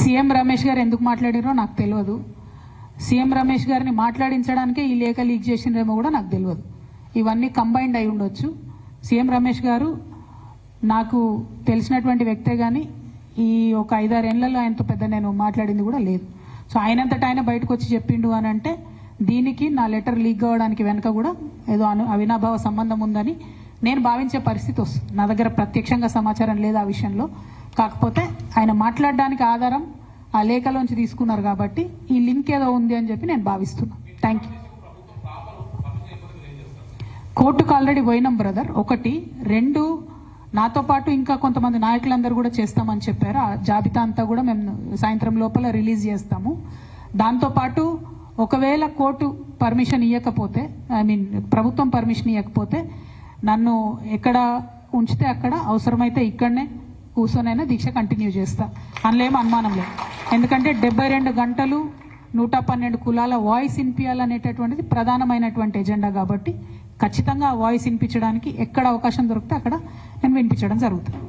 CM Ramesh గారు ఎందుకు మాట్లాడారో నాకు తెలియదు. సీఎం రమేష్ గారిని మాట్లాడించడానికే ఈ లేఖ లీక్ చేసినరేమో కూడా నాకు తెలియదు. ఇవన్నీ కంబైన్డ్ అయి ఉండొచ్చు. సీఎం రమేష్ గారు నాకు తెలిసినటువంటి వ్యక్తే కానీ ఈ ఒక 5-6 ఏళ్లలో ఆయనతో పెద్ద నేను మాట్లాడింది కూడా లేదు. సో ఆయనంతటా ఆయన బయటకు వచ్చి చెప్పిండు అని అంటే దీనికి నా లెటర్ లీక్ అవ్వడానికి వెనక కూడా ఏదో అవినాభావ సంబంధం ఉందని నేను భావించే పరిస్థితి వస్తుంది. నా దగ్గర ప్రత్యక్షంగా సమాచారం లేదు ఆ విషయంలో. కాకపోతే ఆయన మాట్లాడడానికి ఆధారం ఆ లేఖలోంచి తీసుకున్నారు కాబట్టి ఈ లింక్ ఏదో ఉంది అని చెప్పి నేను భావిస్తున్నాను. Thank you. కోర్టుకు ఆల్రెడీ పోయినాం బ్రదర్. 1, 2 నాతో పాటు ఇంకా కొంతమంది నాయకులందరూ కూడా చేస్తామని చెప్పారు. ఆ జాబితా అంతా కూడా మేము సాయంత్రం లోపల రిలీజ్ చేస్తాము. దాంతోపాటు ఒకవేళ కోర్టు పర్మిషన్ ఇవ్వకపోతే ప్రభుత్వం పర్మిషన్ ఇవ్వకపోతే నన్ను ఎక్కడ ఉంచితే అక్కడ, అవసరమైతే ఇక్కడనే కూర్చొనైనా దీక్ష కంటిన్యూ చేస్తా. అందులో ఏం అనుమానం లేదు. ఎందుకంటే 72 గంటలు 112 కులాల వాయిస్ వినిపించాలనేటటువంటిది ప్రధానమైనటువంటి ఎజెండా కాబట్టి ఖచ్చితంగా ఆ వాయిస్ వినిపించడానికి ఎక్కడ అవకాశం దొరికితే అక్కడ నేను వినిపించడం జరుగుతుంది.